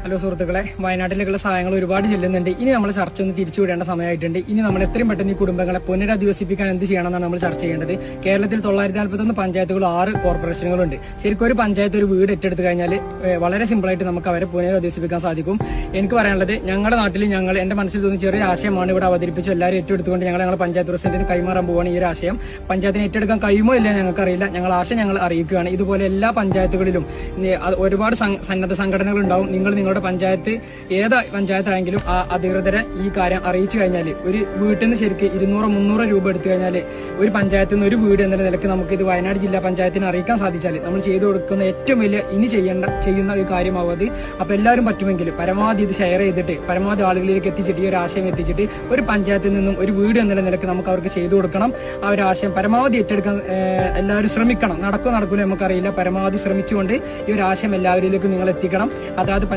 Hello സുഹൃത്തുക്കളെ, വയനാട്ടിലേക്കുള്ള സഹായങ്ങൾ ഒരുപാട് ചെല്ലുന്നുണ്ട്. ഇനി നമ്മൾ ചർച്ച ഒന്ന് തിരിച്ചുവിടേണ്ട സമയമായിട്ടുണ്ട്. ഇനി നമ്മൾ എത്രയും പെട്ടെന്ന് ഈ കുടുംബങ്ങളെ പുനരധിവസിപ്പിക്കാൻ എന്ത് ചെയ്യണമെന്നാണ് നമ്മൾ ചർച്ച ചെയ്യേണ്ടത്. കേരളത്തിൽ 941 പഞ്ചായത്തുകളും 6 കോർപ്പറേഷനുകളുണ്ട്. ശരിക്കും ഒരു പഞ്ചായത്ത് ഒരു വീട് ഏറ്റെടുത്ത് കഴിഞ്ഞാൽ വളരെ സിമ്പിളായിട്ട് നമുക്ക് അവരെ പുനരധിവസിപ്പിക്കാൻ സാധിക്കും. എനിക്ക് പറയാനുള്ളത്, ഞങ്ങളുടെ നാട്ടിൽ എന്റെ മനസ്സിൽ തോന്നിയ ചെറിയ ആശയമാണ് ഇവിടെ അവതരിപ്പിച്ചു. എല്ലാവരും ഏറ്റെടുത്തുകൊണ്ട് ഞങ്ങളുടെ പഞ്ചായത്ത് പ്രസിഡന്റിന് കൈമാറാൻ പോവുകയാണ്. ഈ ഒരു ആശയം പഞ്ചായത്തിന് ഏറ്റെടുക്കാൻ കഴിയുമോ ഇല്ല ഞങ്ങൾക്കറിയില്ല. ഞങ്ങൾ അറിയിക്കുകയാണ്. ഇതുപോലെ എല്ലാ പഞ്ചായത്തുകളിലും ഒരുപാട് സന്നദ്ധ സംഘടനകൾ ഉണ്ടാവും. നിങ്ങളുടെ പഞ്ചായത്ത് ഏത് പഞ്ചായത്തായെങ്കിലും ആ അധികൃതരെ ഈ കാര്യം അറിയിച്ചു കഴിഞ്ഞാൽ ഒരു വീട്ടിൽ നിന്ന് ശരിക്കും 200-300 രൂപ എടുത്തു കഴിഞ്ഞാൽ ഒരു പഞ്ചായത്തിൽ നിന്ന് ഒരു വീട് എന്ന നിലയ്ക്ക് നമുക്ക് ഇത് വയനാട് ജില്ലാ പഞ്ചായത്തിന് അറിയിക്കാൻ സാധിച്ചാൽ നമ്മൾ ചെയ്തു കൊടുക്കുന്ന ഏറ്റവും വലിയ ചെയ്യുന്ന ഒരു കാര്യമാവും അത്. അപ്പൊ എല്ലാവരും പറ്റുമെങ്കിൽ പരമാവധി ഇത് ഷെയർ ചെയ്തിട്ട് പരമാവധി ആളുകളിലേക്ക് എത്തിച്ചിട്ട് ഈ ഒരു ആശയം എത്തിച്ചിട്ട് ഒരു പഞ്ചായത്തിൽ നിന്നും ഒരു വീട് എന്നുള്ള നിലയ്ക്ക് നമുക്ക് അവർക്ക് ചെയ്തു കൊടുക്കണം. ആ ഒരു ആശയം പരമാവധി ഏറ്റെടുക്കാൻ എല്ലാവരും ശ്രമിക്കണം. നടക്കൂല നമുക്കറിയില്ല. പരമാവധി ശ്രമിച്ചുകൊണ്ട് ഈ ഒരു ആശയം എല്ലാവരിലേക്കും നിങ്ങൾ എത്തിക്കണം. അതായത്